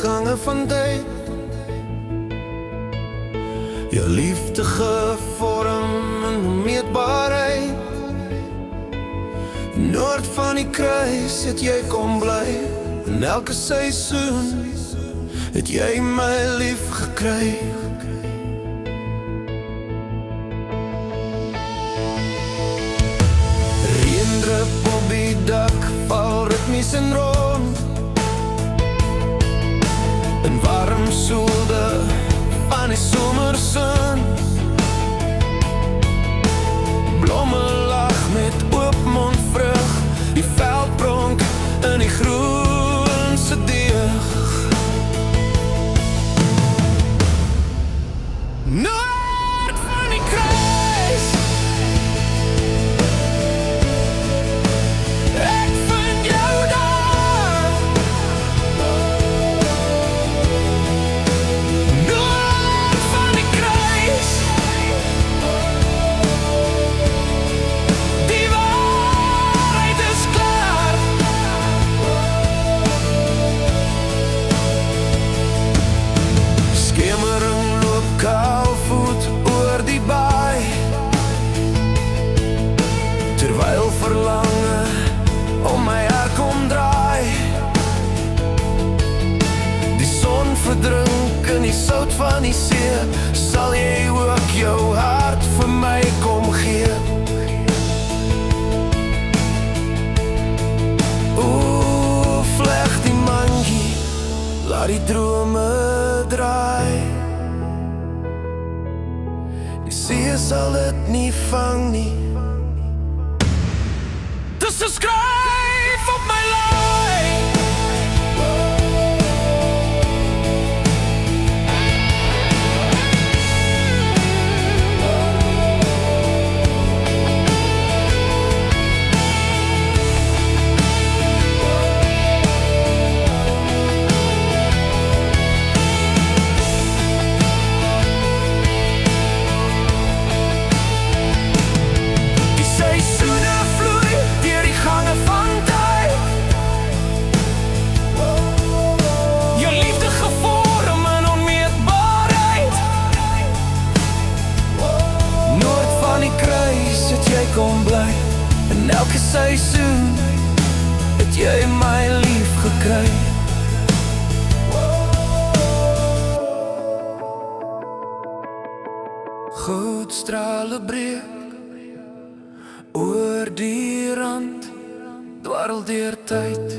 gange van tyd. Jou liefde gevorm in onmeetbaarheid. Noord van die kruis het jy kom bly. In elke seisoen het jy my lief gekry. Reendrup op die dak val ritmies en rond. In warm soelde van die somerson. Blomme lag met oop mond vrug. Die veld pronk in die groense deeg. Noord van die kruis, ek vind jou daar. Noord van die kruis, die waarheid is klaar. Skemering loop kaalvoet oor die baai, terwyl verlange om my hart kom draai. Die son verdrink in die sout van die see. Sal jy ook jou hart vir my kom gee? Oeh, vleg die mandjie, laat die drome draai. Die see sal het nie vang nie. Dis 'n skryf op my laai. Die seisoene vloei deur die gange van tyd. Jou liefde gevorm in onmeetbaarheid. Noord van die kruis het jy kom bly. In elke seisoen het jy my lief gekry. Goudstrale breek oor die rand, dwarrel deur tyd.